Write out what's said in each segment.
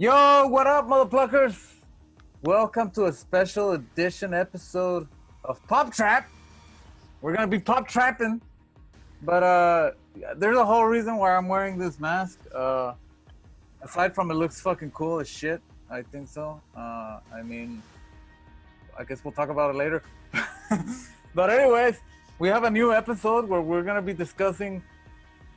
Yo, what up, motherfuckers? Welcome to a special edition episode of Pop Trap. We're gonna be pop trapping, but there's a whole reason why I'm wearing this mask. Aside from it looks fucking cool as shit, I think so. I mean, I guess we'll talk about it later. But anyways, we have a new episode where we're gonna be discussing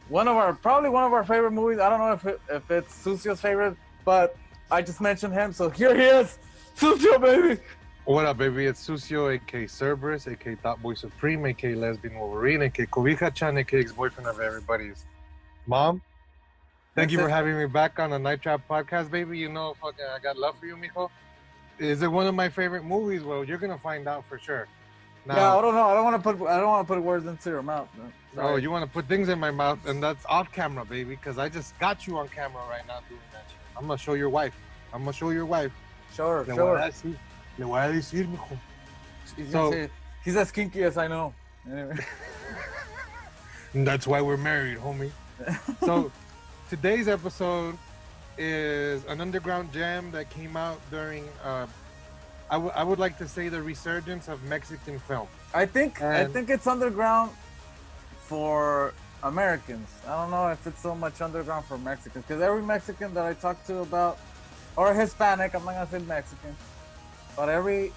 probably one of our favorite movies. I don't know if it's Sucio's favorite, but I just mentioned him, so here he is, Sucio, baby. What up, baby? It's Sucio, aka Cerberus, aka Top Boy Supreme, aka Lesbian Wolverine, aka Cobija-chan, aka ex-boyfriend of everybody's mom. Thank you for having me back on the Night Trap podcast, baby. You know, fucking, I got love for you, mijo. Is it one of my favorite movies? Well, you're gonna find out for sure. Now, yeah, I don't know. I don't want to put words into your mouth. Oh, you want to put things in my mouth, and that's off camera, baby, because I just got you on camera right now doing that shit. I'm gonna show your wife. Sure. Le voy a decir, mijo. He's as kinky as I know. Anyway. That's why we're married, homie. So today's episode is an underground jam that came out during I would like to say the resurgence of Mexican film. I think it's underground for Americans. I don't know if it's so much underground for Mexicans, because every Mexican that I talk to about, or Hispanic, I'm not gonna say Mexican, but every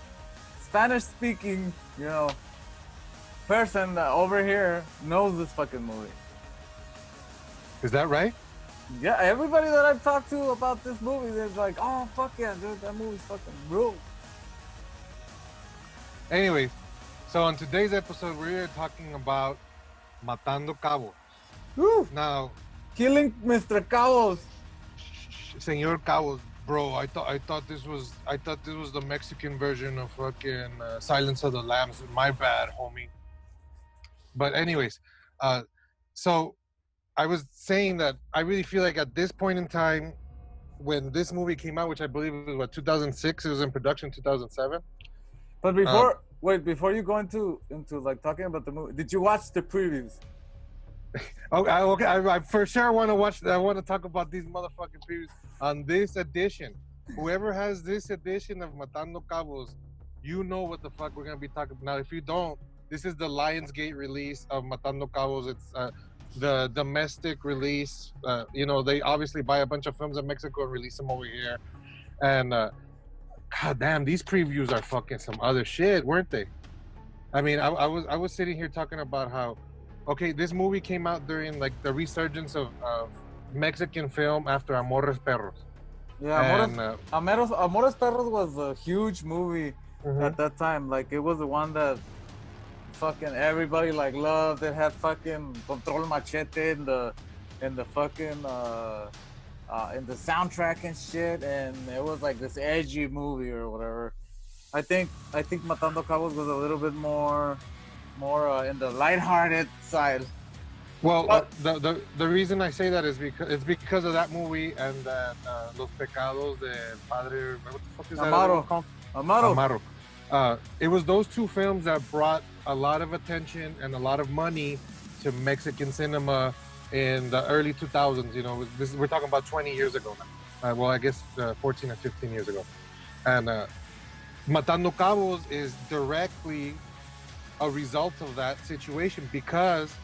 Spanish-speaking, person over here knows this fucking movie. Is that right? Yeah, everybody that I've talked to about this movie, they're like, "Oh fuck yeah, dude, that movie's fucking rules." Anyways, so on today's episode, we're talking about Matando Cabos. Woo! Now, killing Mr. Cabos. Señor Cabos, bro. I thought this was the Mexican version of fucking Silence of the Lambs. My bad, homie. But anyways, so I was saying that I really feel like at this point in time, when this movie came out, which I believe was 2006, it was in production 2007. But before you go into like talking about the movie, did you watch the previews? Okay, I for sure want to watch. I want to talk about these motherfucking previews on this edition. Whoever has this edition of Matando Cabos, you know what the fuck we're gonna be talking about. Now, if you don't, this is the Lionsgate release of Matando Cabos. It's the domestic release. They obviously buy a bunch of films in Mexico and release them over here, and. God damn, these previews are fucking some other shit, weren't they? I mean, I was sitting here talking about how, okay, this movie came out during like the resurgence of Mexican film after Amores Perros. Yeah, Amores Perros was a huge movie at that time. Like, it was the one that fucking everybody like loved. It had fucking Control Machete in the fucking in the soundtrack and shit, and it was like this edgy movie or whatever. I think Matando Cabos was a little bit more in the lighthearted side. Well, the reason I say that is because of that movie and that Los Pecados de Padre, what the fuck is that? Amaro. It was those two films that brought a lot of attention and a lot of money to Mexican cinema in the early 2000s. We're talking about 20 years ago now. Well, I guess 14 or 15 years ago. And Matando Cabos is directly a result of that situation, because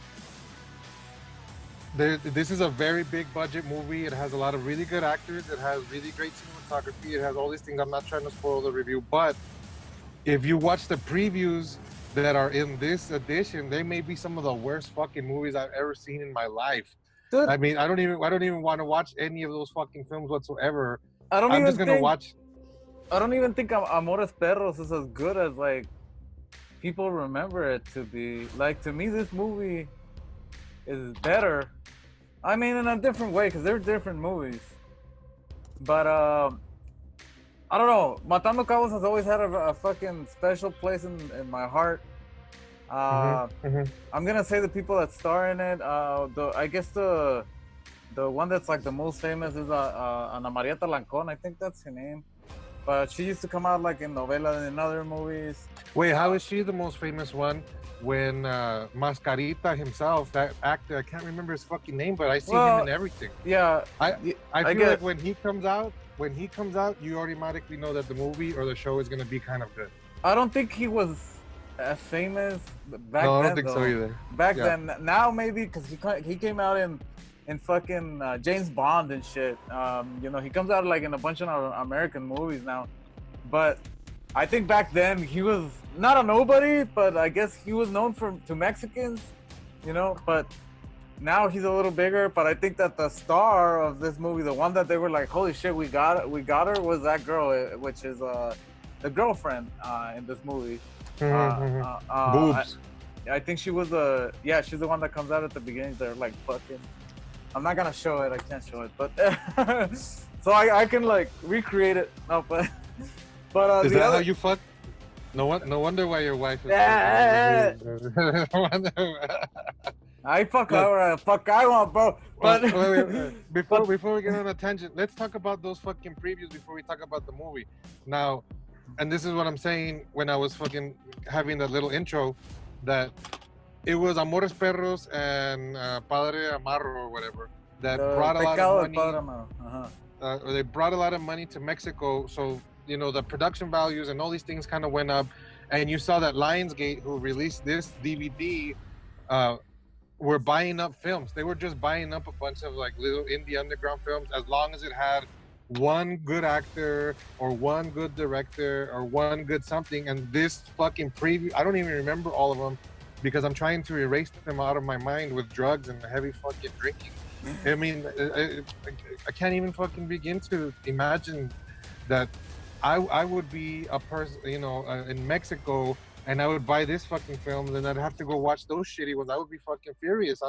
this is a very big budget movie. It has a lot of really good actors. It has really great cinematography. It has all these things. I'm not trying to spoil the review, but if you watch the previews that are in this edition, they may be some of the worst fucking movies I've ever seen in my life. Dude, I mean, I don't even want to watch any of those fucking films whatsoever. I don't even think Amores Perros is as good as like people remember it to be. Like, to me, this movie is better. I mean, in a different way, because they're different movies. But I don't know. Matando Cabos has always had a fucking special place in my heart. I'm gonna say the people that star in it. I guess the one that's like the most famous is Ana Maria Talancón. I think that's her name. But she used to come out like in novela and in other movies. Wait, how is she the most famous one? When Mascarita himself, that actor, I can't remember his fucking name, but I see him in everything. Yeah. I feel like when he comes out, when he comes out, you automatically know that the movie or the show is gonna be kind of good. I don't think he was as famous back No, I then. don't think so either. Back Yeah. then, now maybe because he came out in fucking James Bond and shit. You know, he comes out like in a bunch of American movies now. But I think back then he was not a nobody, but I guess he was known to Mexicans. You know, but now he's a little bigger. But I think that the star of this movie, the one that they were like, holy shit, we got her, was that girl, which is the girlfriend in this movie. Boobs. I think she was she's the one that comes out at the beginning. They're like fucking. I'm not gonna show it. I can't show it, but so I can like recreate it. No, but Is the that other, how you fuck? No wonder why your wife is. Yeah. I fuck however the fuck I want, bro. But wait. Before we get on a tangent, let's talk about those fucking previews before we talk about the movie. Now, and this is what I'm saying when I was fucking having that little intro, that it was Amores Perros and Padre Amarro or whatever that brought a lot of money. They brought a lot of money to Mexico, so you know the production values and all these things kind of went up. And you saw that Lionsgate, who released this DVD, were buying up films. They were just buying up a bunch of like little indie underground films, as long as it had one good actor or one good director or one good something. And this fucking preview, I don't even remember all of them because I'm trying to erase them out of my mind with drugs and heavy fucking drinking. I mean, I can't even fucking begin to imagine that I would be a person, you know, in Mexico, and I would buy this fucking film, and I'd have to go watch those shitty ones. I would be fucking furious.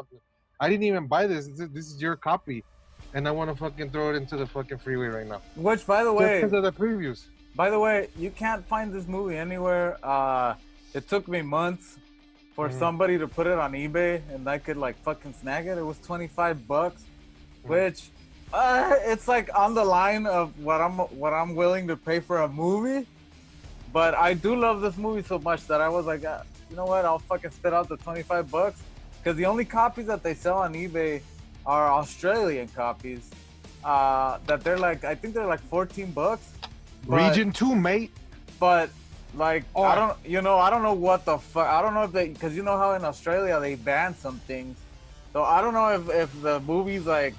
I didn't even buy this. This is your copy, and I want to fucking throw it into the fucking freeway right now. Which, by the way, because of the previews. By the way, you can't find this movie anywhere. It took me months for somebody to put it on eBay, and I could like fucking snag it. It was $25, which it's like on the line of what I'm willing to pay for a movie. But I do love this movie so much that I was like, you know what? I'll fucking spit out the $25 because the only copies that they sell on eBay are Australian copies. That they're like, I think they're like $14. Region 2, mate. But like, I don't know what the fuck. I don't know if because you know how in Australia they ban some things. So I don't know if the movie's like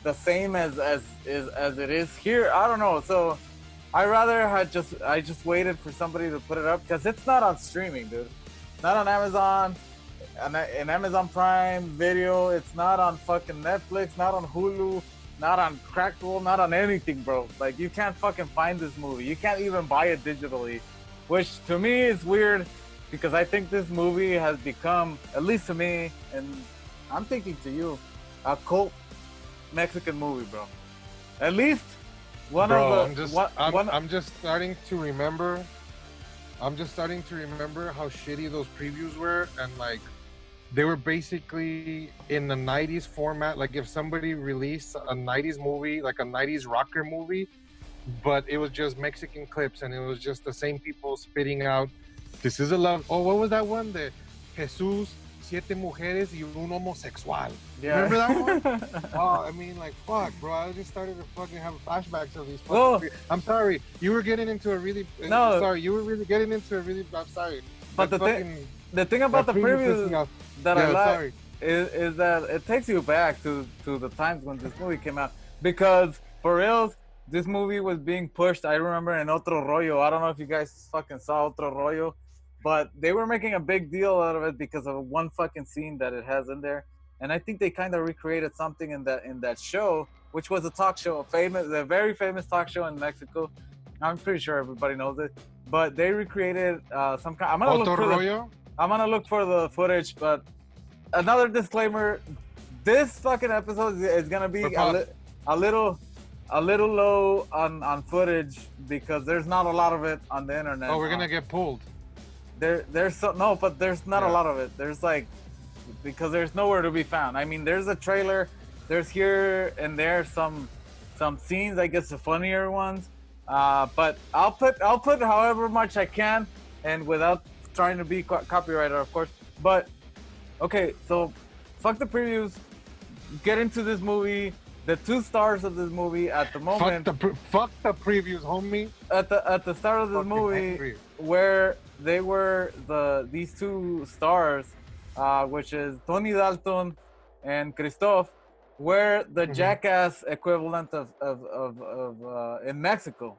the same as it is here. I don't know. So I rather had just waited for somebody to put it up because it's not on streaming, dude. Not on Amazon, in Amazon Prime Video. It's not on fucking Netflix, not on Hulu, not on Crackle, not on anything, bro. Like you can't fucking find this movie. You can't even buy it digitally, which to me is weird because I think this movie has become, at least to me, and I'm thinking to you, a cult Mexican movie, bro. At least I'm just starting to remember how shitty those previews were, and like they were basically in the 90s format. Like if somebody released a 90s movie, like a 90s rocker movie, but it was just Mexican clips and it was just the same people spitting out, this is a love. Oh, what was that one? The Jesús, siete mujeres y un homosexual. Yeah. Remember that one? Oh, I mean, like, fuck, bro. I just started to fucking have flashbacks of these fucking... I'm sorry. You were getting into a really... No. Sorry, you were really getting into a really... I'm sorry. But the thing about the previews that I like is that it takes you back to the times when this movie came out. Because, for reals, this movie was being pushed, I remember, in Otro Rollo. I don't know if you guys fucking saw Otro Rollo, but they were making a big deal out of it because of one fucking scene that it has in there. And I think they kind of recreated something in that show, which was a talk show, a very famous talk show in Mexico. I'm pretty sure everybody knows it. But they recreated some kind. I'm gonna look for the footage. But another disclaimer: this fucking episode is gonna be a little low on footage because there's not a lot of it on the internet. Oh, we're gonna get pulled. But there's not a lot of it. There's like, because there's nowhere to be found. I mean, there's a trailer. There's here and there some scenes, I guess the funnier ones. But I'll put however much I can, and without trying to be copyrighted, of course. But okay, so fuck the previews. Get into this movie. the two stars of this movie at the moment. Fuck the previews, homie. At the start of this movie, Angry. where they were these two stars, which is Tony Dalton and Kristoff, were the jackass equivalent of in Mexico.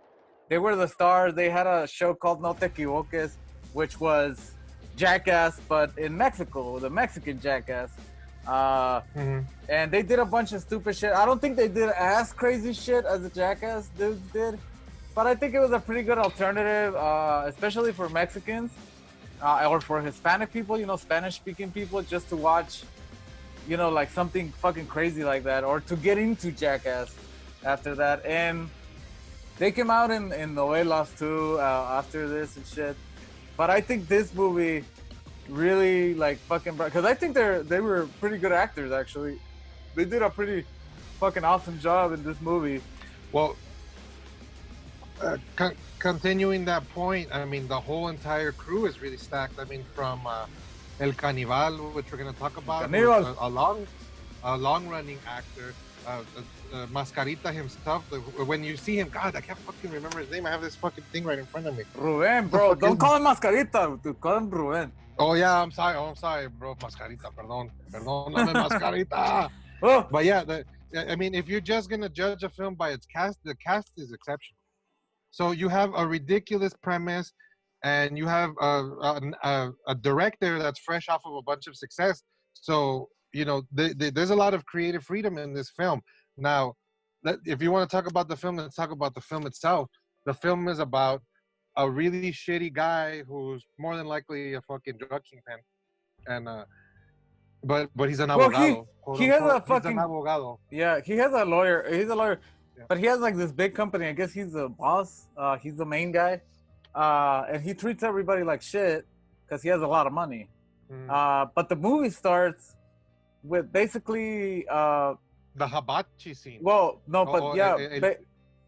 They were the stars. They had a show called No Te Equivoques, which was Jackass, but in Mexico, the Mexican Jackass. And they did a bunch of stupid shit. I don't think they did as crazy shit as the Jackass dudes did, but I think it was a pretty good alternative, especially for Mexicans or for Hispanic people, Spanish-speaking people, just to watch, like something fucking crazy like that, or to get into Jackass after that. And they came out in Novelas too after this and shit. But I think this movie really like fucking, because I think they were pretty good actors actually. They did a pretty fucking awesome job in this movie. Well, continuing that point, I mean, the whole entire crew is really stacked. I mean, from El Canibal, which we're gonna talk about, a long-running actor. Mascarita himself. When you see him, God, I can't fucking remember his name. I have this fucking thing right in front of me. Ruben, bro, don't call him Mascarita. Dude, call him Ruben. Oh yeah, I'm sorry, bro. Mascarita, perdóname, Mascarita. Oh. But yeah, I mean, if you're just gonna judge a film by its cast, the cast is exceptional. So you have a ridiculous premise, and you have a director that's fresh off of a bunch of success. So there's a lot of creative freedom in this film. Now, if you want to talk about the film, let's talk about the film itself. The film is about a really shitty guy who's more than likely a fucking drug kingpin, and but he's an abogado. He has a fucking. He's an abogado. Yeah, he has a lawyer. He's a lawyer, yeah. But he has like this big company. I guess he's the boss. He's the main guy, and he treats everybody like shit because he has a lot of money. But the movie starts with basically the hibachi scene. Well, no, but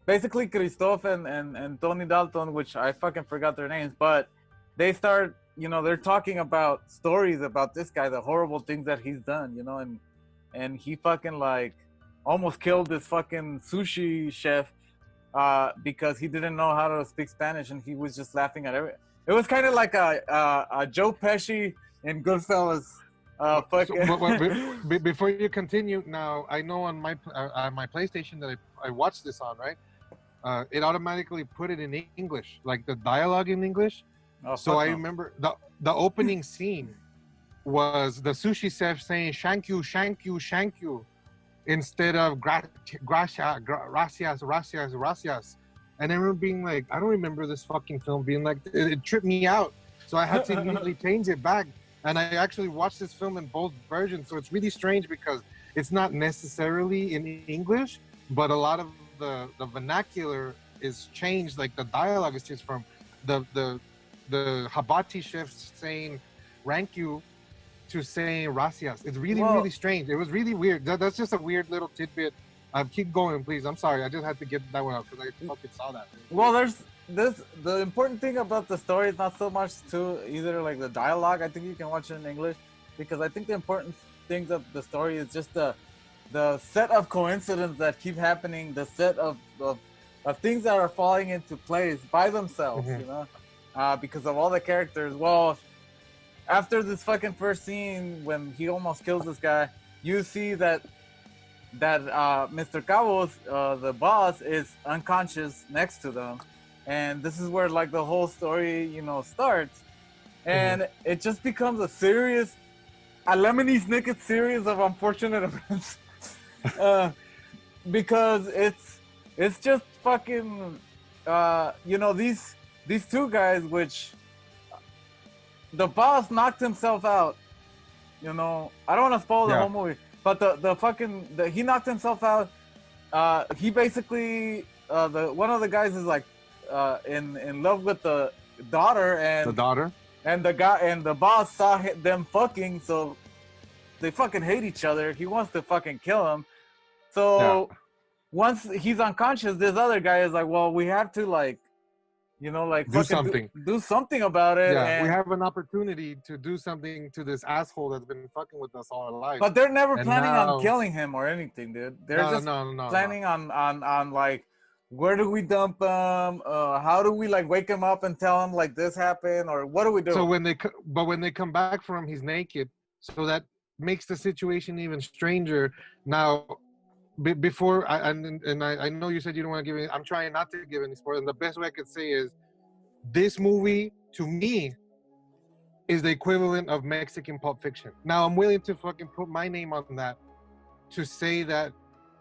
basically Kristoff and Tony Dalton, which I fucking forgot their names, but they start, they're talking about stories about this guy, the horrible things that he's done, and he fucking like almost killed this fucking sushi chef because he didn't know how to speak Spanish, and he was just laughing at everything. It was kind of like a Joe Pesci in Goodfellas. Before you continue, now I know on my PlayStation that I watched this on, right? It automatically put it in English, like the dialogue in English. Oh, so I remember the opening scene was the sushi chef saying "shank you, shank you, shank you," instead of gracias, gracias. And I remember being like, I don't remember this fucking film being like, it tripped me out. So I had to immediately change it back. And I actually watched this film in both versions. So it's really strange because it's not necessarily in English, but a lot of the vernacular is changed. Like the dialogue is changed from the hibachi chef saying "rank you" to saying "gracias." It's really strange. It was really weird. That's just a weird little tidbit. Keep going, please. I'm sorry. I just had to get that one out because I fucking saw that. Well, the important thing about the story is not so much to either like the dialogue. I think you can watch it in English because I think the important things of the story is just the set of coincidences that keep happening, the set of things that are falling into place by themselves, because of all the characters. Well, after this fucking first scene when he almost kills this guy, you see that Mr. Cabos, the boss, is unconscious next to them. And this is where like the whole story, starts. And it just becomes a Lemony Snicket series of unfortunate events. Because it's just fucking, these two guys, which the boss knocked himself out. I don't want to spoil the whole movie, but he knocked himself out. He basically, one of the guys is like, in love with the daughter, and the boss saw them fucking, so they fucking hate each other. He wants to fucking kill him. So once he's unconscious, this other guy is like, well, we have to like You know, like Do something. do something about it. Yeah, and, we have an opportunity to do something to this asshole that's been fucking with us all our lives. But they're never And planning now- on killing him or anything, dude. They're just no. planning on like, where do we dump him? How do we like wake him up and tell him like this happened, or what do we do? So when they come back from him, he's naked. So that makes the situation even stranger. Now, before I know you said you don't want to give any. I'm trying not to give any spoilers. And the best way I could say is, this movie to me is the equivalent of Mexican Pulp Fiction. Now I'm willing to fucking put my name on that to say that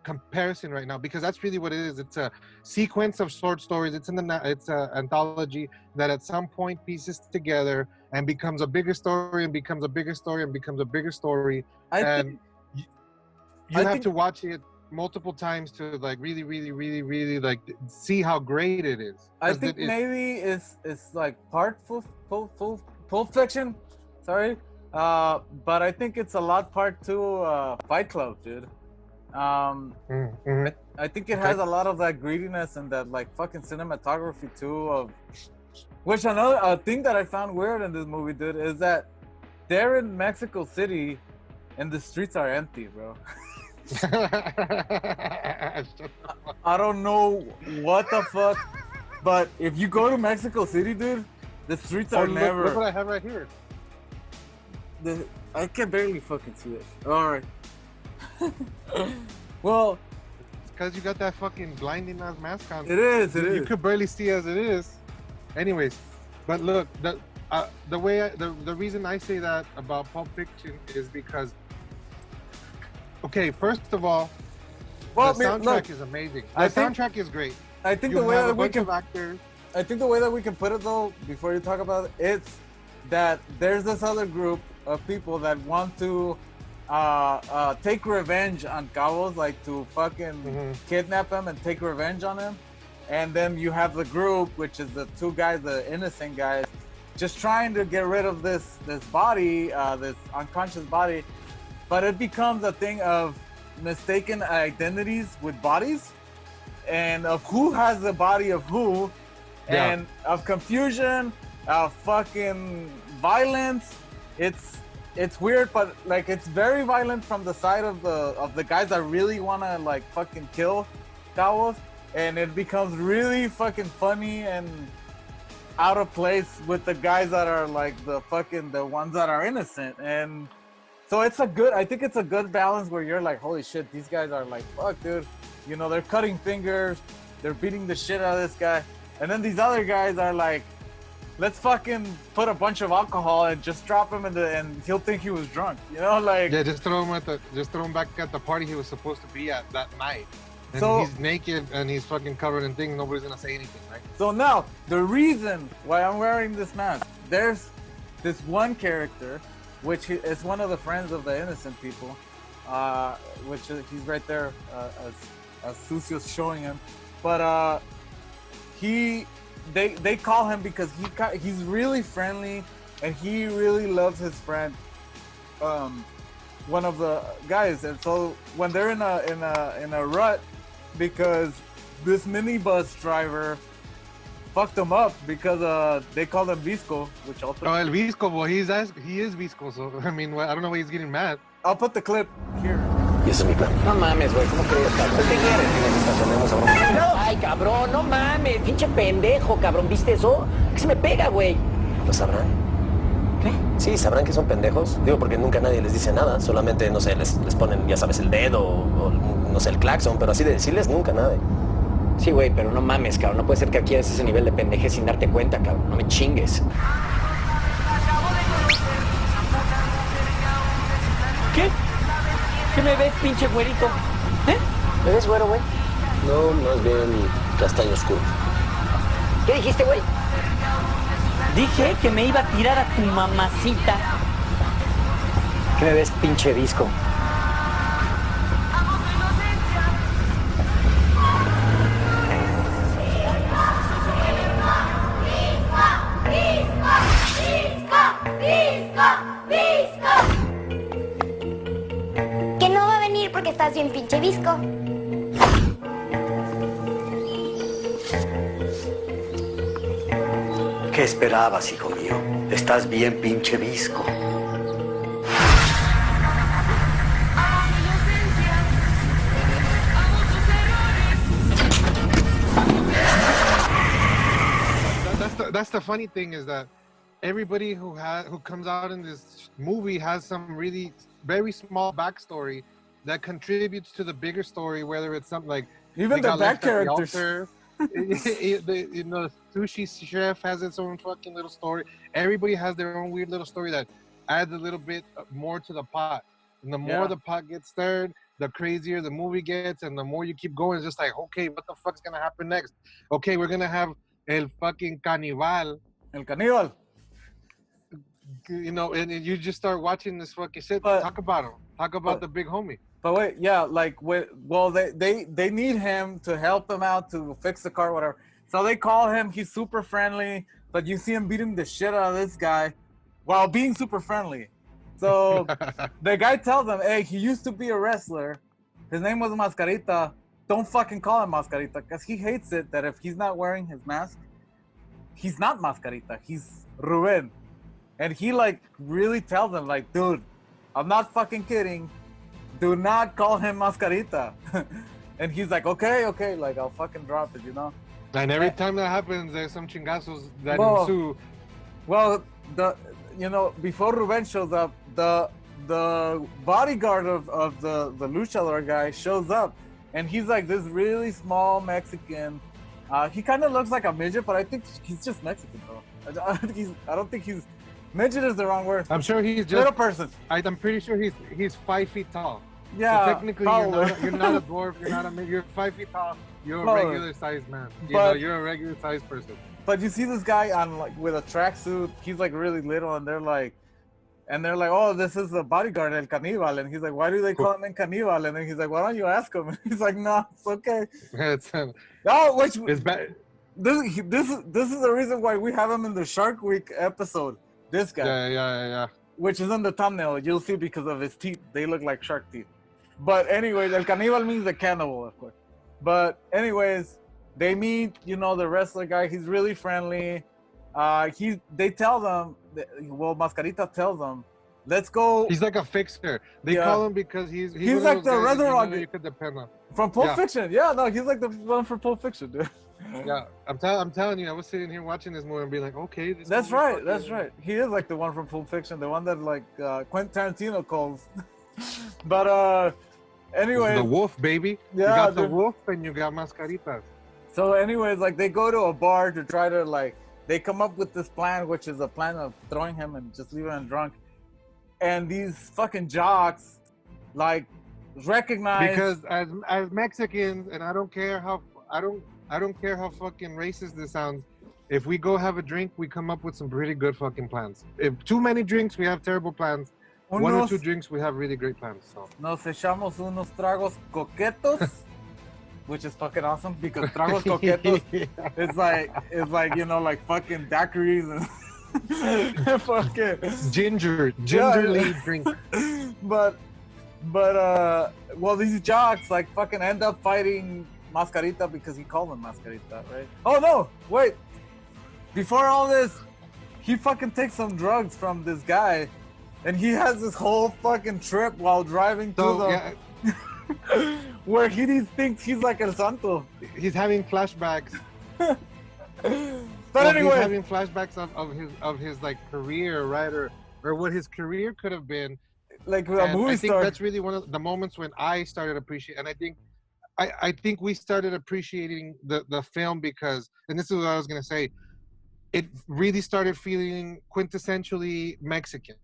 comparison right now, because that's really what it is. It's a sequence of short stories. It's an anthology that at some point pieces together and becomes a bigger story and becomes a bigger story and becomes a bigger story. You have to watch it multiple times to like really like see how great it is. I think maybe it's like part Pulp Fiction, sorry, but I think it's a lot part two Fight Club, dude. I think it has a lot of that greediness and that like fucking cinematography too. Of which another thing that I found weird in this movie, dude, is that they're in Mexico City and the streets are empty, bro. I don't know what the fuck, but if you go to Mexico City, dude, the streets are never. Look what I have right here. I can barely fucking see it. All right. Well, it's because you got that fucking blinding ass mask on. It is. You could barely see as it is. Anyways, but look, the reason I say that about Pulp Fiction is because, okay, first of all, the soundtrack is amazing. The soundtrack is great. I think the way that we can put it though, before you talk about it, it's that there's this other group of people that want to take revenge on Cabos, like to fucking kidnap him and take revenge on him. And then you have the group, which is the two guys, the innocent guys, just trying to get rid of this body, this unconscious body. But it becomes a thing of mistaken identities with bodies, and of who has the body of who, and of confusion, of fucking violence. It's weird, but like it's very violent from the side of the guys that really wanna like fucking kill Cabos, and it becomes really fucking funny and out of place with the guys that are like the ones that are innocent. And so I think it's a good balance where you're like, holy shit, these guys are like, fuck, dude, you know, they're cutting fingers, they're beating the shit out of this guy, and then these other guys are like, let's fucking put a bunch of alcohol and just drop him and he'll think he was drunk, you know, like just throw him back at the party he was supposed to be at that night. And so he's naked and he's fucking covered in things. Nobody's gonna say anything, right? So now the reason why I'm wearing this mask, there's this one character, which is one of the friends of the innocent people, which he's right there as Sucio's showing him, but they call him because he's really friendly and he really loves his friend, one of the guys. And so when they're in a rut because this minibus driver fucked them up because they call him Visco, which also. Oh, El Visco, well, he is Visco, so I mean, I don't know why he's getting mad. I'll put the clip here. Y ese es mi plan. No mames, güey, ¿cómo crees, cabrón? ¿Qué quieres? Estacionemos a uno. Ay, cabrón, no mames, pinche pendejo, cabrón, ¿viste eso? ¿Qué se me pega, güey? ¿Lo sabrán? ¿Qué? Sí, sabrán que son pendejos. Digo, porque nunca nadie les dice nada. Solamente, no sé, les ponen, ya sabes, el dedo o no sé, el claxon, pero así de decirles nunca nada. Sí, güey, pero no mames, cabrón. No puede ser que adquieras ese nivel de pendejez sin darte cuenta, cabrón. No me chingues. ¿Qué? ¿Qué me ves, pinche güerito? ¿Eh? ¿Me ves güero, güey? No, más bien castaño oscuro. ¿Qué dijiste, güey? Dije que me iba a tirar a tu mamacita. ¿Qué me ves, pinche disco? Que no va a venir porque estás bien pinche visco. ¿Qué esperabas, hijo mío? Estás bien pinche visco. That's the funny thing is that everybody who comes out in this movie has some really very small backstory that contributes to the bigger story, whether it's something like even the back characters. Sushi chef has its own fucking little story. Everybody has their own weird little story that adds a little bit more to the pot. And the more the pot gets stirred, the crazier the movie gets, and the more you keep going, it's just like, okay, what the fuck's gonna happen next? Okay, we're gonna have el fucking caníbal. El caníbal. And you just start watching this fucking shit. Talk about him. Talk about the big homie. But wait, they need him to help them out to fix the car, whatever. So they call him. He's super friendly, but you see him beating the shit out of this guy while being super friendly. So the guy tells him, hey, he used to be a wrestler. His name was Mascarita. Don't fucking call him Mascarita, because he hates it that if he's not wearing his mask, he's not Mascarita. He's Ruben. And he really tells him dude, I'm not fucking kidding. Do not call him Mascarita. And he's like, okay, I'll fucking drop it, And every time that happens, there's some chingazos that ensue. Well, before Ruben shows up, the bodyguard of the luchador guy shows up, and he's like this really small Mexican. He kind of looks like a midget, but I think he's just Mexican, though. I don't think he's midget is the wrong word. I'm sure he's just little person. I'm pretty sure he's 5 feet tall. Yeah, so technically you're not a dwarf. You're not a. You're 5 feet tall. You're a regular sized man. You're a regular sized person. But you see this guy on with a tracksuit. He's really little, and they're like, oh, this is the bodyguard, El Caníbal, and he's like, why do they call him El Caníbal? And then he's like, why don't you ask him? And he's like, no, it's okay. It's bad. This is the reason why we have him in the Shark Week episode. This guy. Yeah. Which is in the thumbnail. You'll see because of his teeth. They look like shark teeth. But anyways, El Caníbal means the cannibal, of course. But anyways, they meet, the wrestler guy. He's really friendly. They tell them, Mascarita tells them, let's go. He's like a fixer. They call him because he's like the reservoir you could depend on. From Pulp Fiction. Yeah, no, he's like the one from Pulp Fiction, dude. Yeah, I'm telling you, I was sitting here watching this movie and being like, okay, that's right. He is like the one from Pulp Fiction, the one that Quentin Tarantino calls. But anyway, the wolf, baby. Yeah, you got the wolf and you got Mascaritas. So anyways, they go to a bar to try to they come up with this plan, which is a plan of throwing him and just leaving him drunk. And these fucking jocks recognize, because as Mexicans, and I don't care how fucking racist this sounds, if we go have a drink, we come up with some pretty good fucking plans. If too many drinks, we have terrible plans. One or two drinks, we have really great plans. So. Nos echamos unos tragos coquetos, which is fucking awesome because tragos coquetos is like fucking daiquiris and fucking gingerly drink. But these jocks fucking end up fighting Mascarita because he called him Mascarita, right? Oh no, wait. Before all this, he fucking takes some drugs from this guy, and he has this whole fucking trip while driving where he thinks he's like El Santo. He's having flashbacks. But anyway, he's having flashbacks of his career, right, or what his career could have been. Like a movie I think star. That's really one of the moments when I started appreciating, and I think we started appreciating the film because, and this is what I was gonna say, it really started feeling quintessentially Mexican.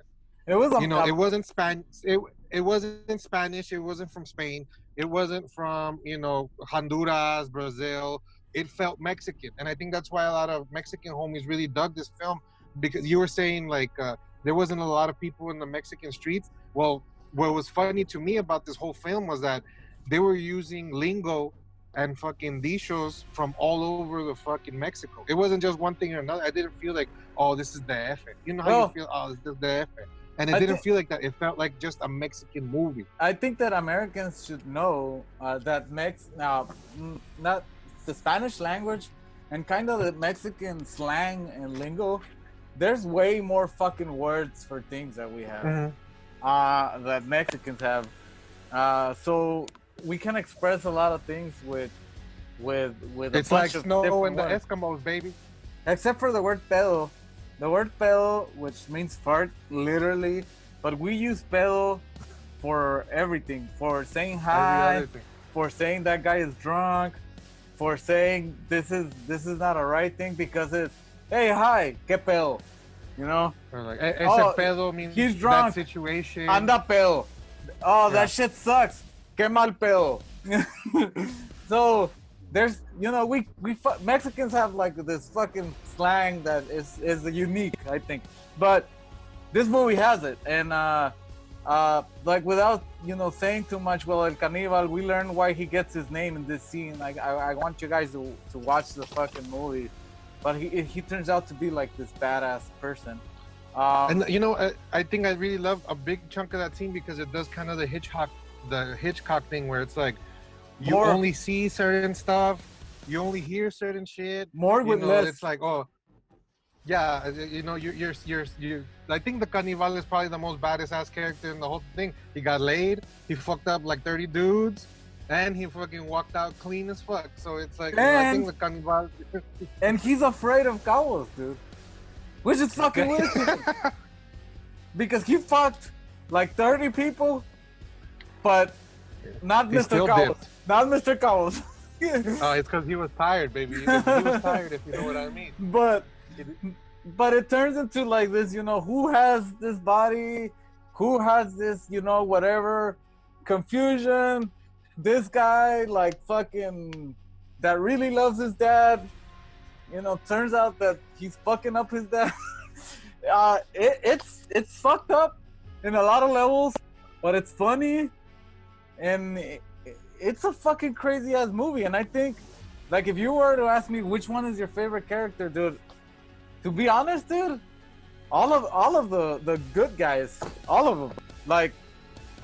It was, it wasn't Spanish. It wasn't Spanish. It wasn't from Spain. It wasn't from Honduras, Brazil. It felt Mexican, and I think that's why a lot of Mexican homies really dug this film, because you were saying there wasn't a lot of people in the Mexican streets. Well, what was funny to me about this whole film was that they were using lingo and fucking dichos from all over the fucking Mexico. It wasn't just one thing or another. I didn't feel like, oh, this is the F. You know how you feel? Oh, this is the F. And it didn't feel like that. It felt like just a Mexican movie. I think that Americans should know that not the Spanish language and kind of the Mexican slang and lingo, there's way more fucking words for things that we have, that Mexicans have. So we can express a lot of things with It's a like bunch of snow different and the words. Eskimos, baby. Except for the word pedo. The word pedo, which means fart, literally, but we use pedo for everything. For saying Every hi, other thing. for saying that guy is drunk, for saying this is not a right thing because it's, hey, hi, que pedo, you know? Or like, ese Oh, pedo means he's drunk. that situation. Anda pedo. Oh, Yeah. that shit sucks. Que mal pedo. So there's, you know, Mexicans have like this fucking slang that is unique, I think. But this movie has it, and like without, you know, saying too much, well, El Caníbal, we learn why he gets his name in this scene. Like I want you guys to watch the fucking movie, but he turns out to be like this badass person. And you know, I think I really love a big chunk of that scene because it does kind of the Hitchcock thing where it's like you More- only see certain stuff, you only hear certain shit. More You with know, less. it's like, oh, yeah, you know, you're. I think the Cannibal is probably the most baddest ass character in the whole thing. He got laid, he fucked up like 30 dudes, and he fucking walked out clean as fuck. So it's like, you know, I think the Cannibal. And he's afraid of Cabos, dude. Which is fucking weird. Because he fucked like 30 people, but not He Mr. still Cabos. dipped. Not Mr. Cabos. Oh, it's because he was tired, baby. He was tired, if you know what I mean. But it turns into like this, you know, who has this body, who has this, you know, whatever confusion. This guy, like fucking, that really loves his dad, you know, turns out that he's fucking up his dad. It's fucked up in a lot of levels, but it's funny, and it's a fucking crazy ass movie. And I think, like, if you were to ask me which one is your favorite character, dude, to be honest, dude, all of the good guys, all of them. Like,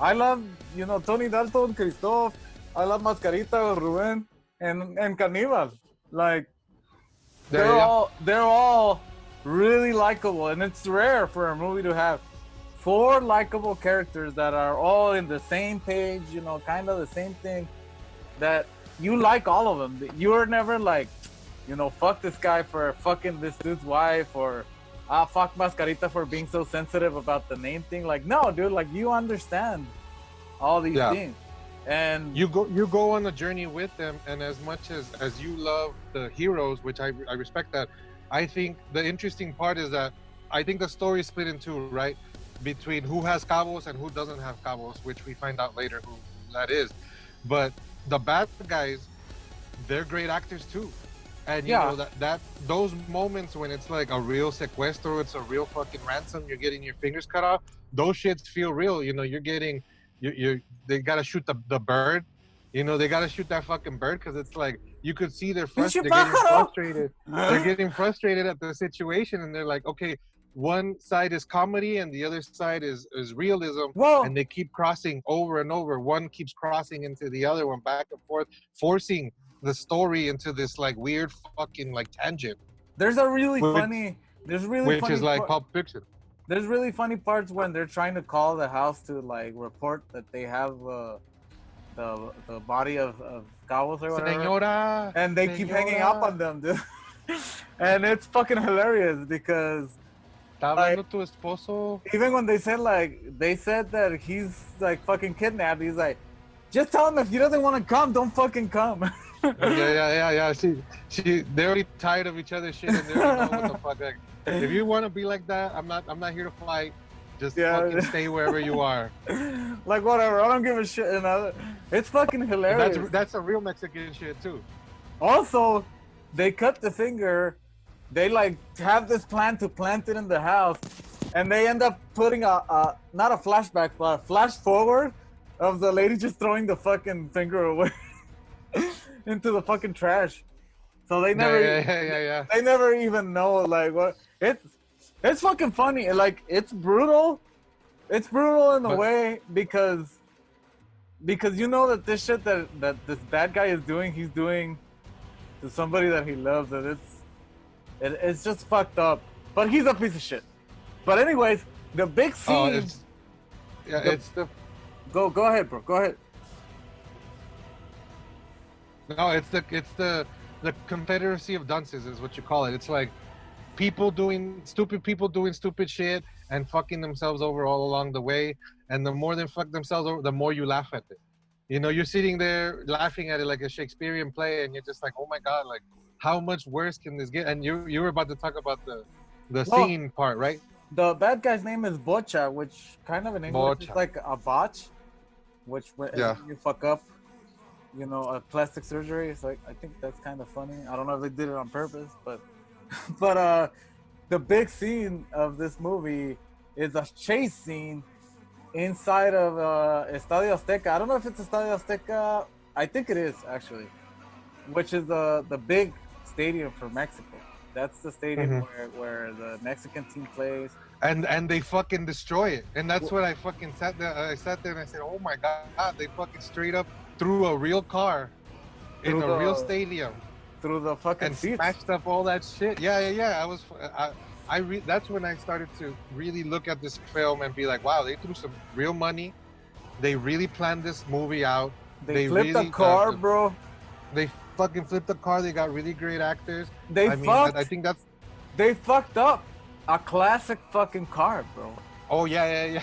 I love, you know, Tony Dalton, Kristoff. I love Mascarita, Ruben, and Cannibal. Like, they're all really likable, and it's rare for a movie to have 4 likable characters that are all in the same page, you know, kind of the same thing, that you like all of them. You're never like, you know, fuck this guy for fucking this dude's wife, or fuck Mascarita for being so sensitive about the name thing. Like, no, dude, like, you understand all these things. And you go on a journey with them, and as much as you love the heroes, which I respect that, I think the interesting part is that I think the story is split in two, right? Between who has cabos and who doesn't have cabos, which we find out later who that is. But the bad guys, they're great actors too. And you know that those moments when it's like a real sequestro, it's a real fucking ransom, you're getting your fingers cut off, those shits feel real. You know, you're getting they gotta shoot the bird. You know, they gotta shoot that fucking bird because it's like you could see they're getting frustrated. They're getting frustrated at the situation, and they're like, okay, one side is comedy and the other side is realism. Whoa. And they keep crossing over and over. One keeps crossing into the other one, back and forth, forcing the story into this like weird fucking like tangent. There's a really which is like Pulp Fiction. There's really funny parts when they're trying to call the house to like report that they have the body of Cabos or whatever. Señora, and they keep hanging up on them, dude. And it's fucking hilarious because like, tu esposo. even when they said that he's like fucking kidnapped, he's like, just tell him if he doesn't want to come, don't fucking come. Yeah. They're already tired of each other's shit, and they already know what the fuck. Like, if you want to be like that, I'm not here to fight. Just fucking stay wherever you are. Like, whatever, I don't give a shit. It's fucking hilarious. That's a real Mexican shit too. Also, they cut the finger. They like have this plan to plant it in the house, and they end up putting a not a flashback, but a flash forward of the lady just throwing the fucking finger away into the fucking trash. So they never, they never even know like what it's fucking funny. Like, it's brutal. It's brutal in a way because you know that this shit that this bad guy is doing, he's doing to somebody that he loves, and it's just fucked up. But he's a piece of shit. But anyways, the big scene. Go ahead, bro. Go ahead. No, it's the confederacy of dunces is what you call it. It's like people doing stupid shit and fucking themselves over all along the way. And the more they fuck themselves over, the more you laugh at it. You know, you're sitting there laughing at it like a Shakespearean play, and you're just like, oh my god, like how much worse can this get? And you were about to talk about the scene part, right? The bad guy's name is Bocha, which kind of in English is like a botch, which when you fuck up, you know, a plastic surgery. It's like, I think that's kind of funny. I don't know if they did it on purpose, but the big scene of this movie is a chase scene inside of Estadio Azteca. I don't know if it's Estadio Azteca. I think it is actually, which is the big stadium for Mexico. That's the stadium where the Mexican team plays. And they fucking destroy it. And that's what I fucking sat there. I sat there and I said, oh my god, they fucking straight up threw a real car in a real stadium through the fucking and seats. Smashed up all that shit. Yeah. That's when I started to really look at this film and be like, wow, they threw some real money. They really planned this movie out. They flipped the car, bro. They fucking flipped the car. They got really great actors. They fucked up a classic fucking car, bro. Oh yeah,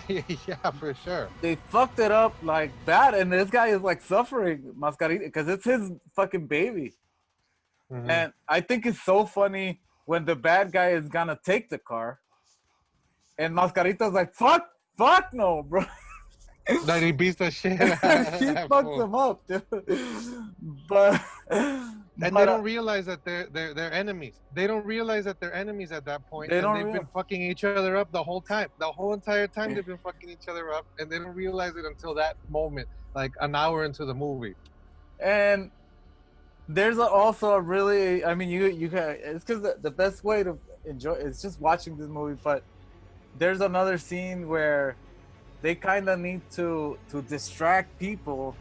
for sure. They fucked it up like bad, and this guy is like suffering, Mascarita, because it's his fucking baby. And I think it's so funny when the bad guy is gonna take the car, and Mascarita's like, fuck no, bro. That he beats the shit. He fucks him up, dude. But they don't realize that they're enemies. They don't realize that they're enemies at that point. They've been fucking each other up the whole time. The whole entire time they've been fucking each other up, and they don't realize it until that moment, like an hour into the movie. And there's also a really, I mean, you can, it's because the best way to enjoy is just watching this movie. But there's another scene where they kind of need to distract people,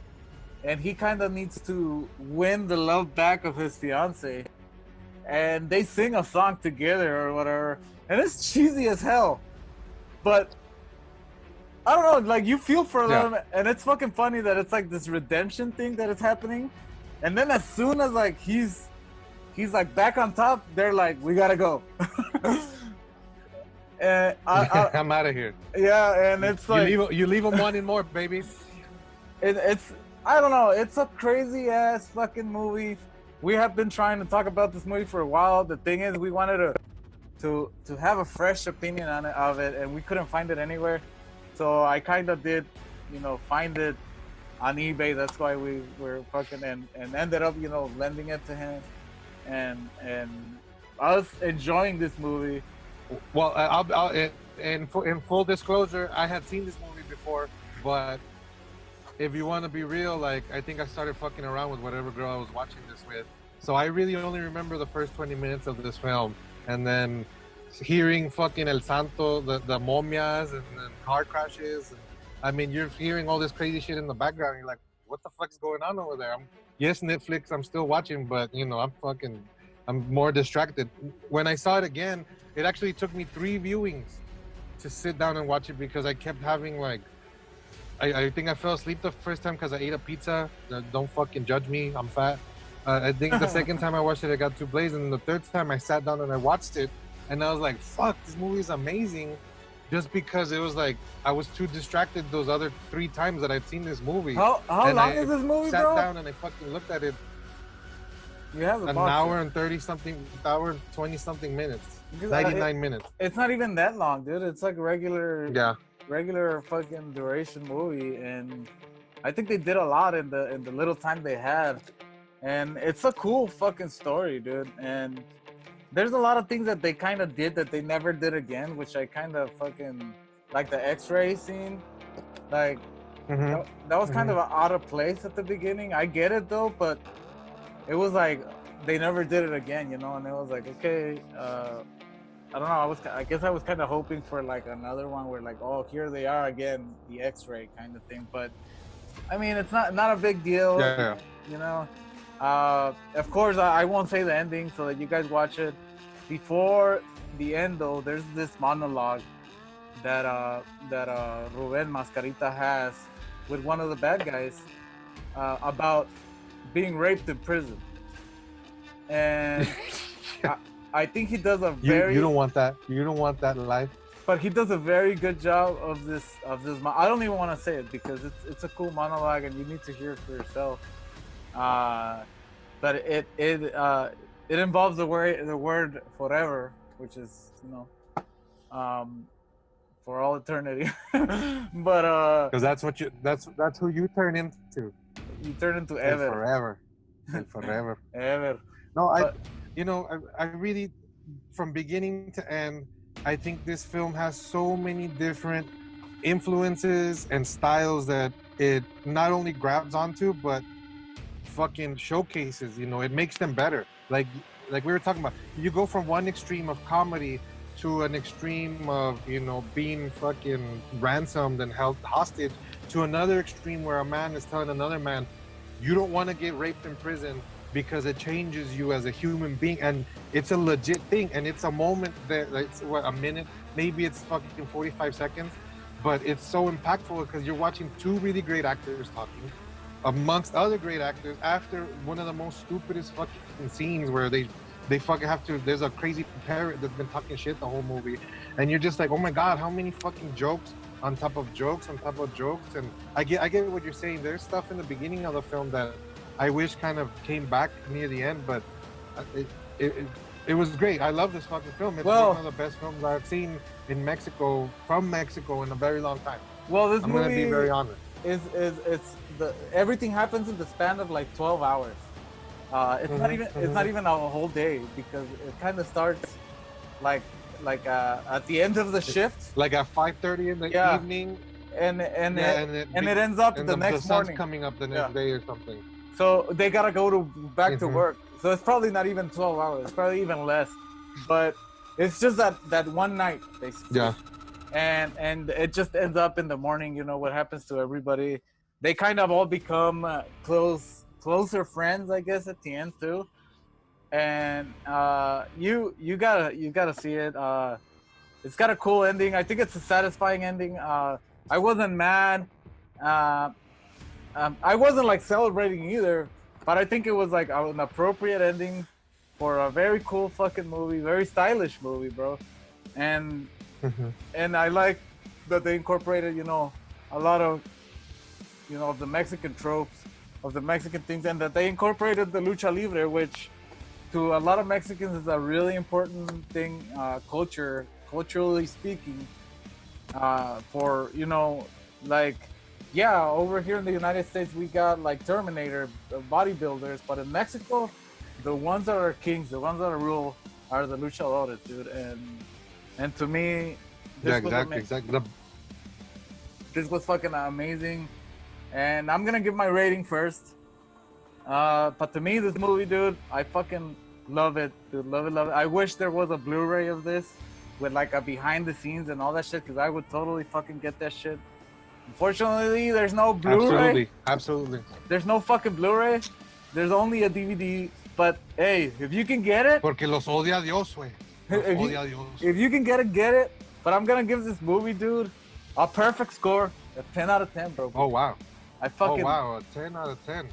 and he kind of needs to win the love back of his fiance, and they sing a song together or whatever, and it's cheesy as hell, but I don't know, like you feel for them, and it's fucking funny that it's like this redemption thing that is happening, and then as soon as like he's like back on top, they're like, we gotta go. And I'm out of here. Yeah, and it's like you leave them wanting more, baby. It's I don't know. It's a crazy ass fucking movie. We have been trying to talk about this movie for a while. The thing is, we wanted to have a fresh opinion of it, and we couldn't find it anywhere. So I kind of did, find it on eBay. That's why we were fucking and ended up, lending it to him, and I was enjoying this movie. Well, in full disclosure, I had seen this movie before, but if you want to be real, like, I think I started fucking around with whatever girl I was watching this with. So I really only remember the first 20 minutes of this film, and then hearing fucking El Santo, the momias, and then car crashes. And, I mean, you're hearing all this crazy shit in the background. You're like, what the fuck's going on over there? Yes, Netflix, I'm still watching, but, I'm more distracted. When I saw it again, it actually took me 3 viewings to sit down and watch it because I kept having I think I fell asleep the first time because I ate a pizza. Don't fucking judge me, I'm fat. I think the second time I watched it, I got too blazed, and the third time I sat down and I watched it, and I was like, fuck, this movie is amazing, just because it was like, I was too distracted those other 3 times that I'd seen this movie. How long is this movie, bro? bro? Sat down and I fucking looked at it. You have an hour and 20 something minutes. 99 minutes. It's not even that long, dude. It's like regular fucking duration movie, and I think they did a lot in the little time they had, and it's a cool fucking story, dude. And there's a lot of things that they kind of did that they never did again, which I kind of fucking like. The X-ray scene, like that was kind of out of place at the beginning. I get it though, but it was like they never did it again, and it was like, okay, I don't know. I guess I was kind of hoping for like another one where like, oh, here they are again, the X-ray kind of thing. But I mean, it's not a big deal. Yeah. Of course, I won't say the ending so that you guys watch it. Before the end, though, there's this monologue that Ruben Mascarita has with one of the bad guys about being raped in prison, and I think he does a very You don't want that. You don't want that life. but he does a very good job of this I don't even want to say it because it's a cool monologue and you need to hear it for yourself. But it involves the word forever, which is for all eternity. But Because that's who you turn into. you turn into And ever. forever. And forever. Ever. No, But- I really, from beginning to end, I think this film has so many different influences and styles that it not only grabs onto, but fucking showcases. It makes them better. Like we were talking about, you go from one extreme of comedy to an extreme of being fucking ransomed and held hostage, to another extreme where a man is telling another man, you don't want to get raped in prison because it changes you as a human being, and it's a legit thing, and it's a moment that it's a minute, maybe it's fucking 45 seconds, but it's so impactful because you're watching two really great actors talking amongst other great actors after one of the most stupidest fucking scenes where they fucking have to, there's a crazy parrot that's been talking shit the whole movie, and you're just like, oh my god, how many fucking jokes on top of jokes on top of jokes. And I get what you're saying. There's stuff in the beginning of the film that I wish kind of came back near the end, but it was great. I love this fucking film. It's one of the best films I've seen in Mexico, from Mexico, in a very long time. Well, this I'm movie gonna be very honest. Everything happens in the span of like 12 hours. It's not even a whole day because it kind of starts like at the end of the shift, like at 5:30 in the evening, and it ends up the next morning. The sun's coming up the next day or something. So they gotta go back to work. So it's probably not even 12 hours. It's probably even less. But it's just that one night, basically. Yeah. And it just ends up in the morning. You know what happens to everybody. They kind of all become closer friends, I guess, at the end too. And you gotta see it. It's got a cool ending. I think it's a satisfying ending. I wasn't mad. I wasn't like celebrating either, but I think it was like an appropriate ending for a very cool fucking movie, very stylish movie, bro. And I like that they incorporated, a lot of, of the Mexican tropes, of the Mexican things, and that they incorporated the lucha libre, which to a lot of Mexicans is a really important thing, culturally speaking, for, like, yeah, over here in the United States, we got like Terminator bodybuilders, but in Mexico, the ones that are kings, the ones that are rule, are the luchadores, dude. And to me, exactly. This was fucking amazing, and I'm gonna give my rating first. But to me, this movie, dude, I fucking love it, dude. Love it. I wish there was a Blu-ray of this with like a behind the scenes and all that shit, because I would totally fucking get that shit. Unfortunately, there's no Blu-ray. Absolutely. There's no fucking Blu-ray. There's only a DVD. But hey, if you can get it, porque los odia Dios, güey. If you can get it, get it. But I'm gonna give this movie, dude, a perfect score, a 10 out of 10, bro. Oh wow. I fucking. Oh wow, a 10 out of 10.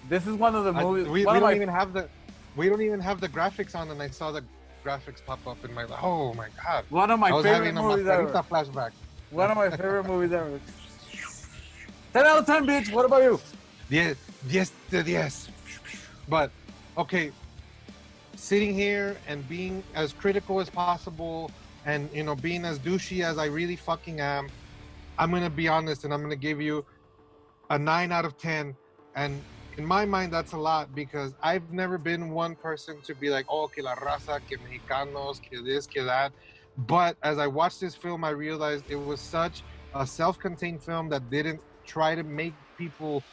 This is one of the movies. We don't even have the graphics on, and I saw the graphics pop up in my. Oh my god. One of my favorite movies ever. Flashback. One of my favorite movies ever. 10 out of 10, bitch. What about you? 10 to 10. But, okay, sitting here and being as critical as possible and, being as douchey as I really fucking am, I'm going to be honest and I'm going to give you a 9 out of 10. And in my mind, that's a lot because I've never been one person to be like, oh, que la raza, que mexicanos, que this, que that. But as I watched this film, I realized it was such a self-contained film that didn't try to make people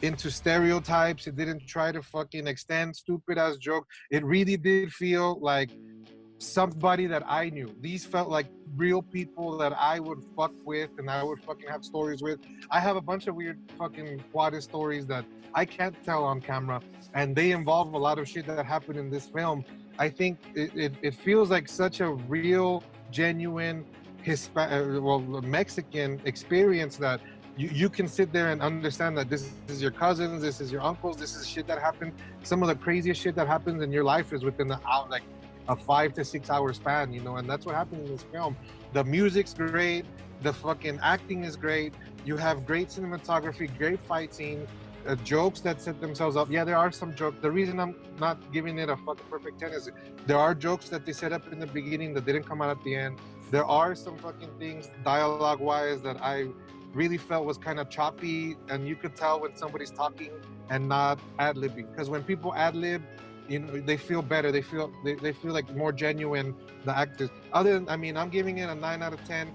into stereotypes. It didn't try to fucking extend stupid ass joke. It really did feel like somebody that I knew. These felt like real people that I would fuck with and I would fucking have stories with. I have a bunch of weird fucking Juarez stories that I can't tell on camera, and they involve a lot of shit that happened in this film. I think it feels like such a real, genuine Mexican experience that you can sit there and understand that this is your cousins, this is your uncles, this is shit that happened. Some of the craziest shit that happens in your life is within like a 5 to 6 hour span, you know, and that's what happened in this film. The music's great, the fucking acting is great, you have great cinematography, great fight scene, jokes that set themselves up. Yeah, there are some jokes. The reason I'm not giving it a fucking perfect 10 is there are jokes that they set up in the beginning that didn't come out at the end. There are some fucking things dialogue wise that I really felt was kind of choppy, and you could tell when somebody's talking and not ad-libbing, because when people ad-lib, you know, they feel better, they feel like more genuine, the actors. Other than, I mean, I'm giving it a 9 out of 10.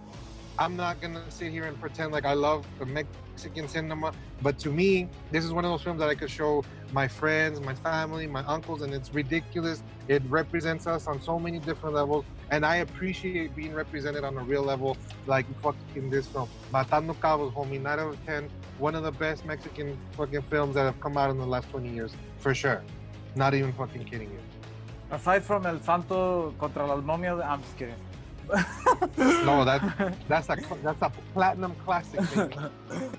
I'm not gonna sit here and pretend like I love the Mexican cinema, but to me, this is one of those films that I could show my friends, my family, my uncles, and it's ridiculous. It represents us on so many different levels, and I appreciate being represented on a real level, like fucking this film. Matando Cabos, homie, 9 out of 10. One of the best Mexican fucking films that have come out in the last 20 years, for sure. Not even fucking kidding you. Aside from El Santo contra las momias, I'm just kidding. No, that's a platinum classic, baby.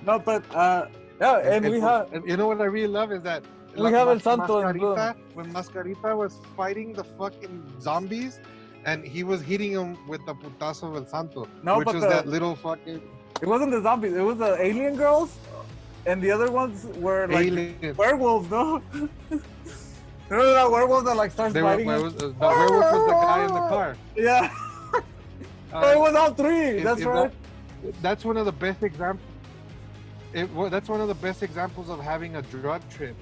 No, but yeah, and we have. You know what I really love is that we have El Santo when Mascarita was fighting the fucking zombies, and he was hitting them with the putazo of El Santo, which was that little fucking. It wasn't the zombies. It was the alien girls, and the other ones were like werewolves. No. Remember that werewolf that like starts fighting? The werewolf was the guy in the car. Yeah. It was all three. That's right. That's one of the best examples. That's one of the best examples of having a drug trip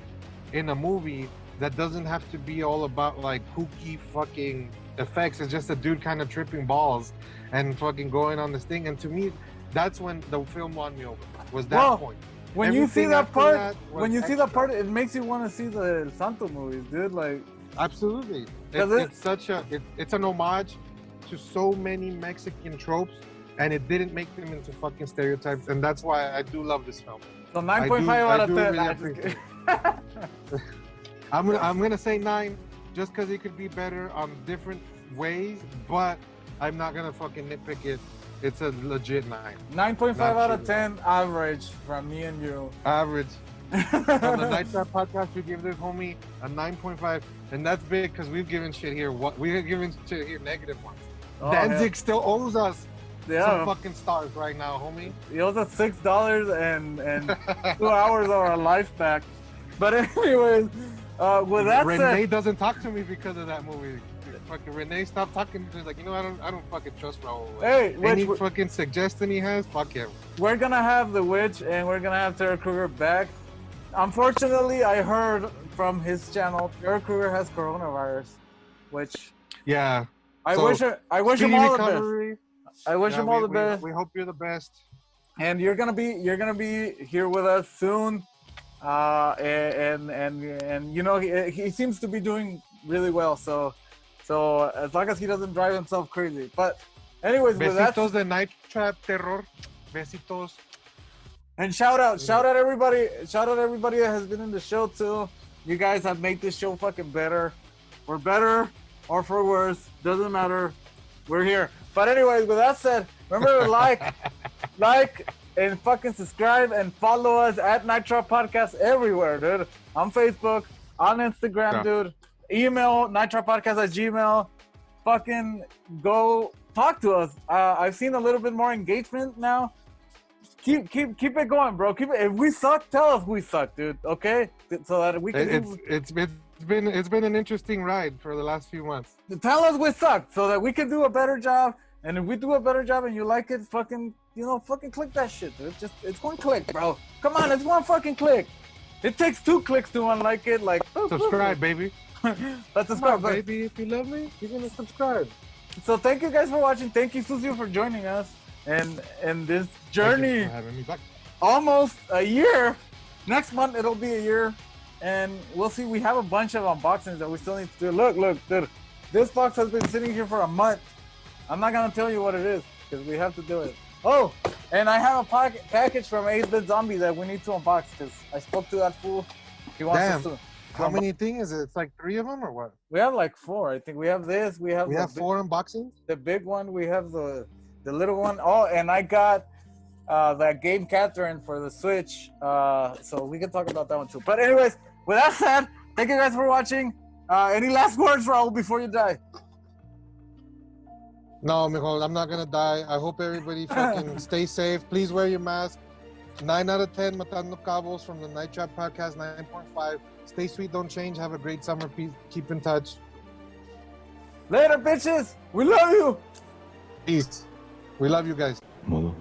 in a movie that doesn't have to be all about like kooky fucking effects. It's just a dude kind of tripping balls and fucking going on this thing. And to me, that's when the film won me over. Was that point? When you see that part, it makes you want to see the El Santo movies, dude. Like, absolutely, it's an homage to so many Mexican tropes, and it didn't make them into fucking stereotypes, and that's why I do love this film. So 9.5 out of 10. Really I'm gonna say 9, just because it could be better on different ways, but I'm not gonna fucking nitpick it. It's a legit 9. 9.5 out of 10 average from me and you. Average. On the Night Trap podcast, we give this homie a 9.5, and that's big because we've given shit here. We've given shit here negative ones. Danzig still owes us some fucking stars right now, homie. He owes us $6 and 2 hours of our life back. But anyways, with that Renee said, doesn't talk to me because of that movie. Fucking Renee stopped talking to me. Like, I don't fucking trust Raul. Hey, any fucking suggestion he has, fuck him. We're gonna have the witch and we're gonna have Terry Kruger back. Unfortunately, I heard from his channel Terry Kruger has coronavirus, which I wish him all the best. I wish him all the best. We hope you're the best. And you're gonna be here with us soon. And you know he seems to be doing really well. So as long as he doesn't drive himself crazy. But anyways, besitos de Night Trap Terror. Besitos. And shout out everybody that has been in the show too. You guys have made this show fucking better. For better or for worse, doesn't matter. We're here. But anyways, with that said, remember to like and fucking subscribe and follow us at Night Trap Podcast everywhere, dude. On Facebook, on Instagram, dude. Email nighttrappodcast@gmail.com. Fucking go talk to us. I've seen a little bit more engagement now. Keep it going, bro. If we suck, tell us we suck, dude. Okay, so that we can. It's been an interesting ride for the last few months. Tell us we suck so that we can do a better job. And if we do a better job and you like it, fucking click that shit, dude. It's one click, bro. Come on, it's one fucking click. It takes 2 clicks to unlike it. Like subscribe, baby. Let's subscribe, baby. If you love me, you're gonna subscribe. So thank you guys for watching. Thank you, Sucio, for joining us and this journey. Thank you for having me back. Almost a year. Next month it'll be a year, and we'll see. We have a bunch of unboxings that we still need to do. Look, dude. This box has been sitting here for a month. I'm not gonna tell you what it is because we have to do it. Oh, and I have a package from 8-Bit Zombie that we need to unbox because I spoke to that fool. He wants us to. How many things is it? It's like 3 of them or what? We have like 4. I think we have this. We have 4 unboxings. The big one. We have the little one. Oh, and I got that game Catherine for the Switch. So we can talk about that one too. But anyways, with that said, thank you guys for watching. Any last words, Raul, before you die? No, mijo, I'm not gonna die. I hope everybody fucking stay safe. Please wear your mask. 9 out of 10 Matando Cabos from the Night Trap Podcast, 9.5. Stay sweet, don't change. Have a great summer. Keep in touch. Later, bitches. We love you. Peace. We love you guys. Modo.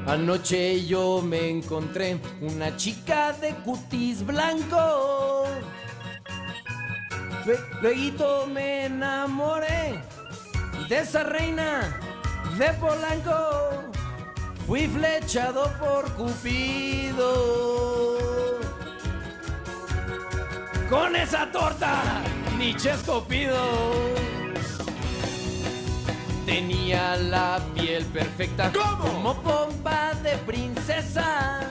Anoche yo me encontré una chica de cutis blanco. Luego me enamoré de esa reina de Polanco. Fui flechado por Cupido. Con esa torta, Nietzsche escopido. Tenía la piel perfecta, como pompa de princesa.